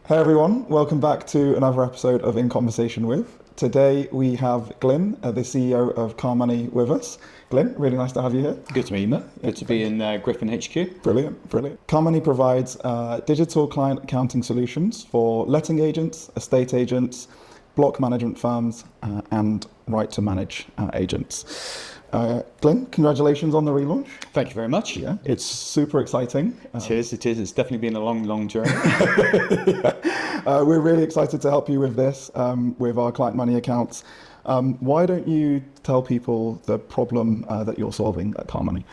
Hey everyone, welcome back to another episode of In Conversation With. Today we have Glyn, the CEO of Calmony, with us. Glyn, really nice to have you here. Good to meet you, Matt. Good to be in Griffin HQ. Brilliant. Calmony provides digital client accounting solutions for letting agents, estate agents, block management firms, and right to manage agents. Glyn, congratulations on the relaunch. Thank you very much. Yeah, it's super exciting. It is. It's definitely been a long journey. We're really excited to help you with this, with our client money accounts. Why don't you tell people the problem that you're solving at Calmony?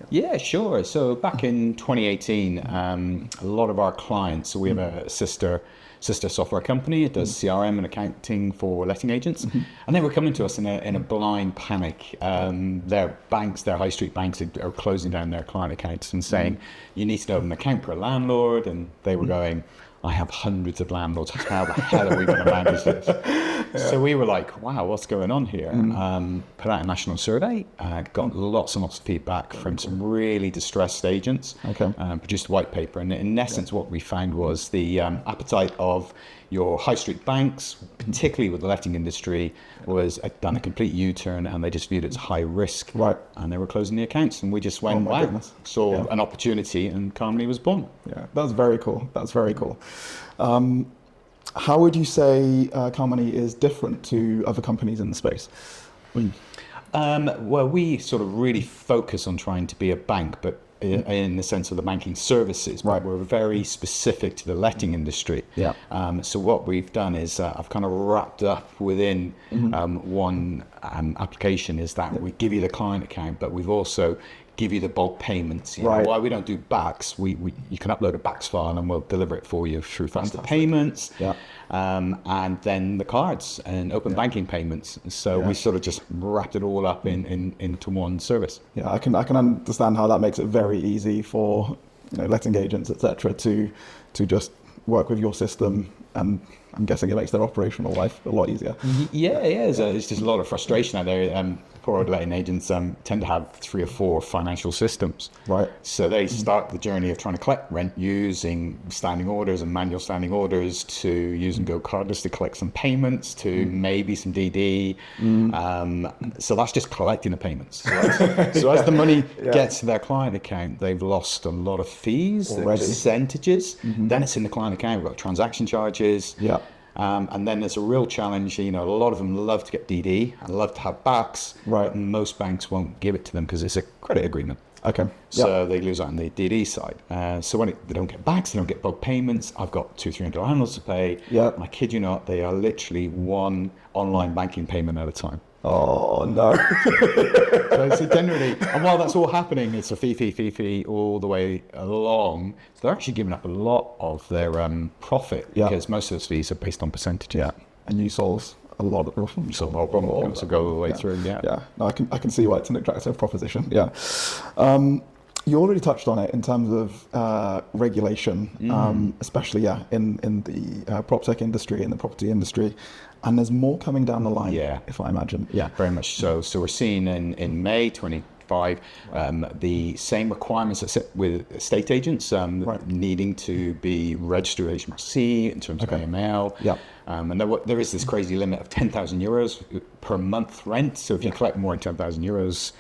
Yeah, sure. So back in 2018, a lot of our clients, so we have a sister software company. It does CRM and accounting for letting agents. And they were coming to us in a blind panic. Their banks, their high street banks are closing down their client accounts and saying, you need to open an account per landlord. And they were going, I have hundreds of landlords. How the hell are we going to manage this? So we were like, wow, what's going on here? Put out a national survey, got lots and lots of feedback from some really distressed agents, produced a white paper. And in essence, what we found was the appetite of your high street banks, particularly with the letting industry, was done a complete U-turn, and they just viewed it as high risk. Right. And they were closing the accounts, and we just went, wow, saw an opportunity, and Calmony was born. Yeah, that's very cool. How would you say Calmony is different to other companies in the space? Well, we sort of really focus on trying to be a bank, but in the sense of the banking services, but we're very specific to the letting industry. Yeah. So what we've done is I've kind of wrapped up within one application is that we give you the client account, but we've also give you the bulk payments. You know, why we don't do backs, you can upload a backs file and we'll deliver it for you through faster payments. Yeah. And then the cards and open banking payments. So we sort of just wrapped it all up into one service. Yeah, I can understand how that makes it very easy for letting agents, etc., to just work with your system, and I'm guessing it makes their operational life a lot easier. Yeah. It's just a lot of frustration out there. Poor letting agents tend to have 3 or 4 financial systems. Right. So they start the journey of trying to collect rent using standing orders and manual standing orders, to use and go cardless to collect some payments, to maybe some DD. So that's just collecting the payments. So as the money gets to their client account, they've lost a lot of fees, percentages. Then it's in the client account. We've got transaction charges. Yeah. And then there's a real challenge. A lot of them love to get DD and love to have backs. Right. And most banks won't give it to them because it's a credit agreement. Okay. So they lose out on the DD side. So when they don't get backs, they don't get bulk payments. I've got 200-300 landlords to pay. Yeah. And I kid you not, they are literally one online banking payment at a time. Oh no! So generally, and while that's all happening, it's a fee all the way along. So they're actually giving up a lot of their profit because most of those fees are based on percentages. Yeah, and you solve a lot of problems. So more problems go all the way through. Yeah. No, I can see why it's an attractive proposition. Yeah. You already touched on it in terms of regulation, especially in the prop tech industry and the property industry. And there's more coming down the line, if I imagine. Yeah, very much so. So we're seeing in May 25 the same requirements that sit with estate agents needing to be registered with HMRC in terms of AML. Yeah. And there is this crazy limit of €10,000 per month rent. So if you collect more than €10,000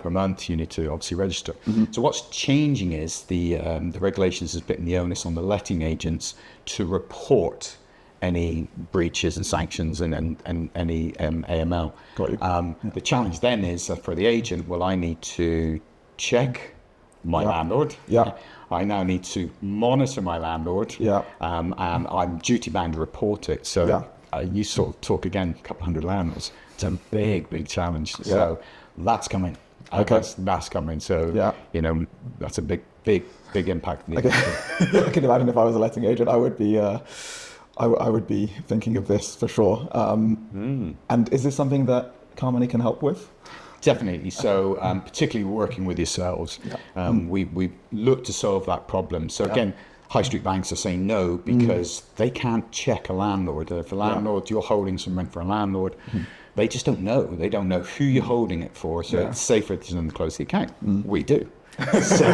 per month, you need to obviously register. So what's changing is the regulations is putting the onus on the letting agents to report any breaches and sanctions and any AML. Got you. The challenge then is for the agent, I need to check my landlord. Yeah. I now need to monitor my landlord. Yeah. And I'm duty bound to report it. So you sort of talk again, a couple hundred landlords. It's a big challenge. Yeah. So that's coming. Okay. That's coming. So that's a big impact. I can imagine if I was a letting agent, I would be. I would be thinking of this for sure. And is this something that Calmony can help with? Definitely. So particularly working with yourselves, we look to solve that problem. So again, high street banks are saying no because they can't check a landlord. If a landlord, you're holding some rent for a landlord, they just don't know. They don't know who you're holding it for. So it's safer to them to close the account. We do. So,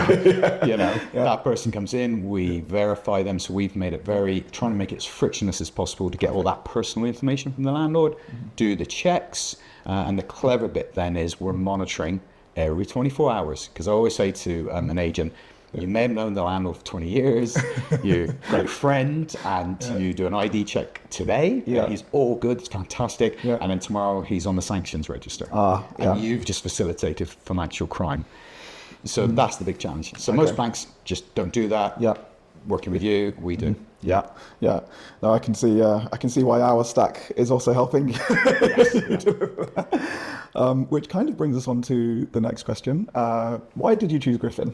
that person comes in, we verify them. So we've made it trying to make it as frictionless as possible to get all that personal information from the landlord, do the checks. And the clever bit then is we're monitoring every 24 hours. Because I always say to an agent, you may have known the landlord for 20 years, you're a great friend, and you do an ID check today, and he's all good, it's fantastic, and then tomorrow he's on the sanctions register. And you've just facilitated financial crime. So that's the big challenge. So most banks just don't do that. Working with you, we do. Yeah. No, I can see why our stack is also helping. Which kind of brings us on to the next question. Why did you choose Griffin?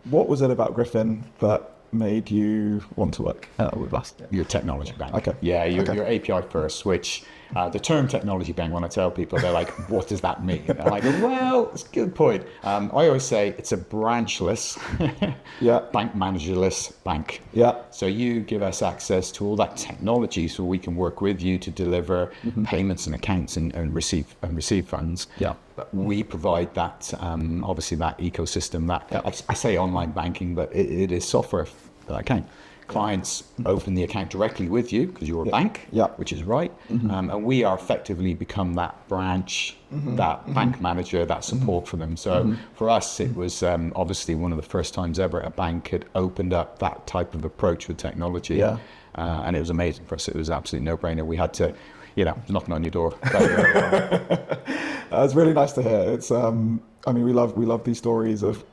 What was it about Griffin that made you want to work with us? Your technology bank. Okay. Yeah, your API first, which the term technology bank, when I tell people, they're like, what does that mean? And I go, well, it's a good point. I always say it's a branchless, bank managerless bank. So you give us access to all that technology so we can work with you to deliver payments and accounts and receive funds. But we provide that, obviously that ecosystem, I say online banking, but it is software account. Clients open the account directly with you because you're a bank, which is right. And we are effectively become that branch, that bank manager, that support for them. So for us, it was obviously one of the first times ever a bank had opened up that type of approach with technology. And it was amazing for us. It was absolutely no-brainer. We had to, knocking on your door. It's really nice to hear. It's, we love these stories of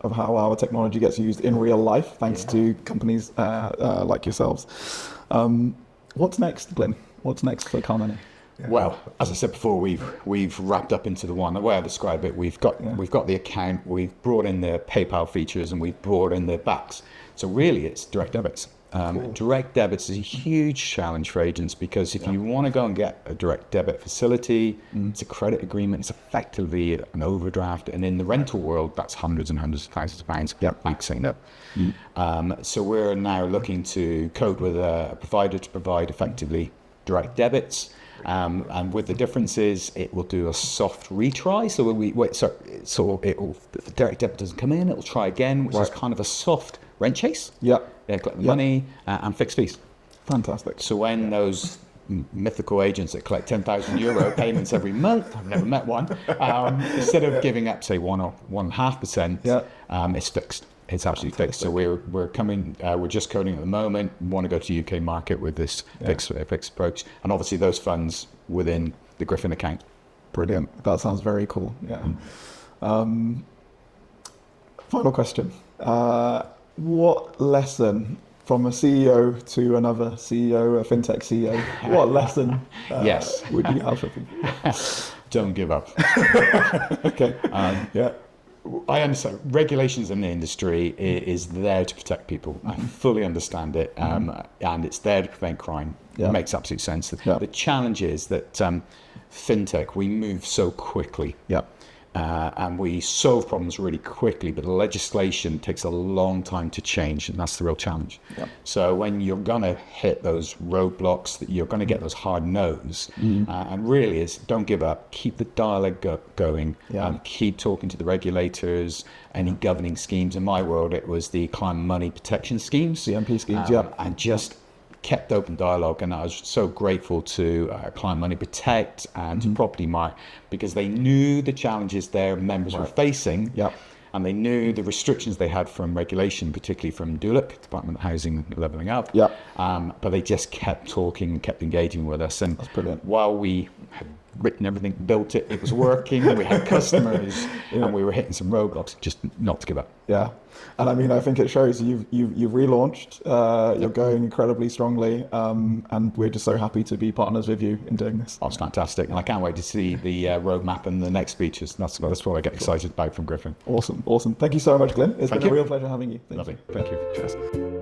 how our technology gets used in real life, thanks to companies like yourselves. What's next, Glyn? What's next for Calmony? Well, as I said before, we've wrapped up into the way I describe it. We've got the account, we've brought in the PayPal features, and we've brought in the backs. So really, it's direct debits. Direct debits is a huge challenge for agents because if you want to go and get a direct debit facility, it's a credit agreement, it's effectively an overdraft, and in the rental world, that's hundreds and hundreds of thousands of pounds. Banks say no. So we're now looking to code with a provider to provide effectively direct debits. And with the differences, it will do a soft retry. So if the direct debit doesn't come in, it will try again, which is kind of a soft rent chase. Collect the money and fixed fees. Fantastic. So when those mythical agents that collect €10,000 payments every month, I've never met one, instead of giving up, say, 1 or 1.5%, it's fixed. It's absolutely fixed. So we're just coding at the moment. We want to go to the UK market with this fixed approach, and obviously those funds within the Griffin account. Brilliant. That sounds very cool. Final question. What lesson from a CEO to another CEO, a fintech CEO, what lesson would you have for people? Don't give up. Okay. I understand regulations in the industry is there to protect people. I fully understand it, and it's there to prevent crime. It makes absolute sense. The challenge is that fintech, we move so quickly. And we solve problems really quickly, but the legislation takes a long time to change, and that's the real challenge. So when you're going to hit those roadblocks, that you're going to get those hard no's, and really is don't give up, keep the dialogue going, keep talking to the regulators, any governing schemes. In my world, it was the Climate Money Protection Schemes, CMP schemes, and just kept open dialogue, and I was so grateful to Client Money Protect and to Property Mart because they knew the challenges their members were facing, and they knew the restrictions they had from regulation, particularly from DULUC, Department of Housing and Levelling Up. But they just kept talking and kept engaging with us, and that's brilliant. While we had written everything, built it, it was working, and we had customers, and we were hitting some roadblocks, just not to give up. And I think it shows you've relaunched, you're going incredibly strongly, and we're just so happy to be partners with you in doing this. Oh, it's fantastic, and I can't wait to see the roadmap and the next features. That's what I get excited about from Griffin. Awesome. Thank you so much, Glyn. It's been a real pleasure having you. Lovely. Thank you. Cheers.